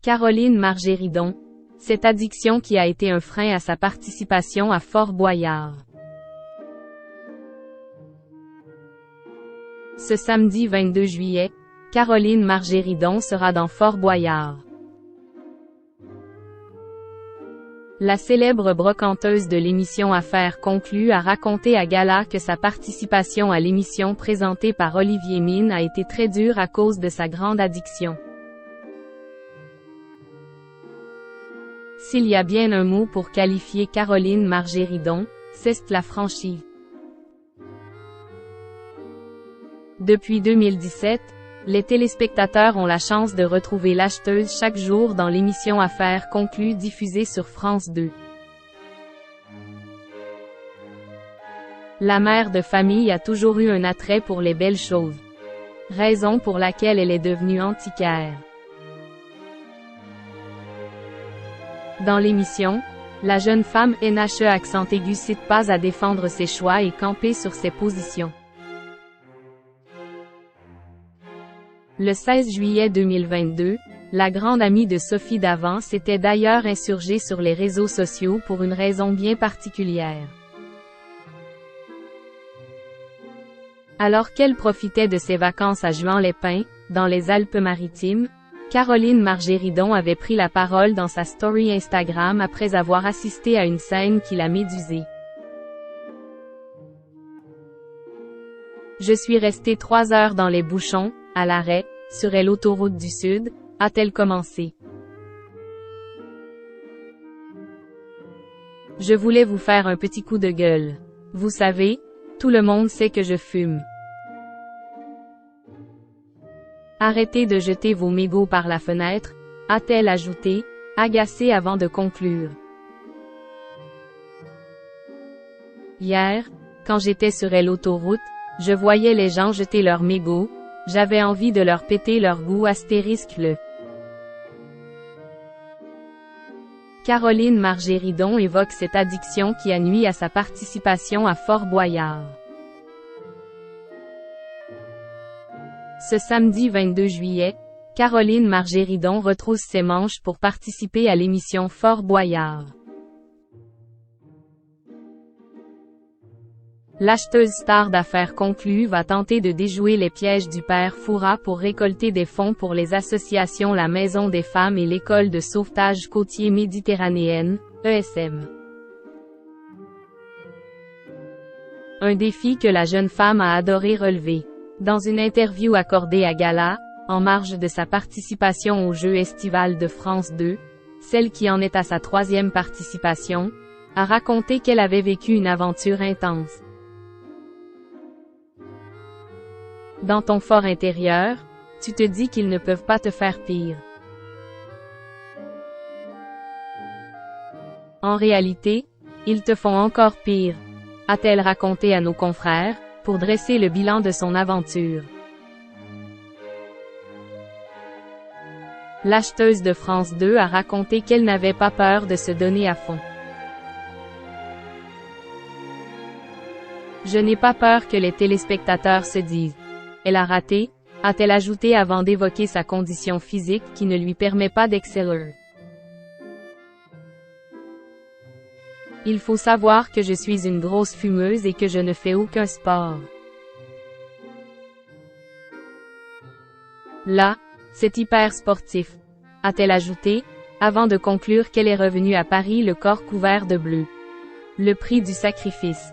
Caroline Margéridon, cette addiction qui a été un frein à sa participation à Fort Boyard. Ce samedi 22 juillet, Caroline Margéridon sera dans Fort Boyard. La célèbre brocanteuse de l'émission Affaires conclues a raconté à Gala que sa participation à l'émission présentée par Olivier Mine a été très dure à cause de sa grande addiction. S'il y a bien un mot pour qualifier Caroline Margéridon, c'est la franchise. Depuis 2017, les téléspectateurs ont la chance de retrouver l'acheteuse chaque jour dans l'émission Affaires conclues diffusée sur France 2. La mère de famille a toujours eu un attrait pour les belles choses. Raison pour laquelle elle est devenue antiquaire. Dans l'émission, la jeune femme NHE accent aigu cite pas à défendre ses choix et camper sur ses positions. Le 16 juillet 2022, la grande amie de Sophie Davant s'était d'ailleurs insurgée sur les réseaux sociaux pour une raison bien particulière. Alors qu'elle profitait de ses vacances à Juan-les-Pins, dans les Alpes-Maritimes, Caroline Margéridon avait pris la parole dans sa story Instagram après avoir assisté à une scène qui l'a médusée. Je suis restée 3 heures dans les bouchons, à l'arrêt, sur l'autoroute du Sud, a-t-elle commencé. Je voulais vous faire un petit coup de gueule. Vous savez, tout le monde sait que je fume. Arrêtez de jeter vos mégots par la fenêtre, a-t-elle ajouté, agacée avant de conclure. Hier, quand j'étais sur l'autoroute, je voyais les gens jeter leurs mégots, j'avais envie de leur péter leur goût *le. Caroline Margéridon évoque cette addiction qui a nui à sa participation à Fort Boyard. Ce samedi 22 juillet, Caroline Margéridon retrousse ses manches pour participer à l'émission Fort Boyard. L'acheteuse star d'Affaires conclues va tenter de déjouer les pièges du père Fouras pour récolter des fonds pour les associations La Maison des Femmes et l'École de Sauvetage Côtier Méditerranéenne, ESM. Un défi que la jeune femme a adoré relever. Dans une interview accordée à Gala, en marge de sa participation aux Jeux estivales de France 2, celle qui en est à sa 3e participation, a raconté qu'elle avait vécu une aventure intense. Dans ton fort intérieur, tu te dis qu'ils ne peuvent pas te faire pire. En réalité, ils te font encore pire, a-t-elle raconté à nos confrères, pour dresser le bilan de son aventure. L'acheteuse de France 2 a raconté qu'elle n'avait pas peur de se donner à fond. Je n'ai pas peur que les téléspectateurs se disent « Elle a raté », a-t-elle ajouté avant d'évoquer sa condition physique qui ne lui permet pas d'exceller. Il faut savoir que je suis une grosse fumeuse et que je ne fais aucun sport. Là, c'est hyper sportif, a-t-elle ajouté, avant de conclure qu'elle est revenue à Paris le corps couvert de bleu. Le prix du sacrifice.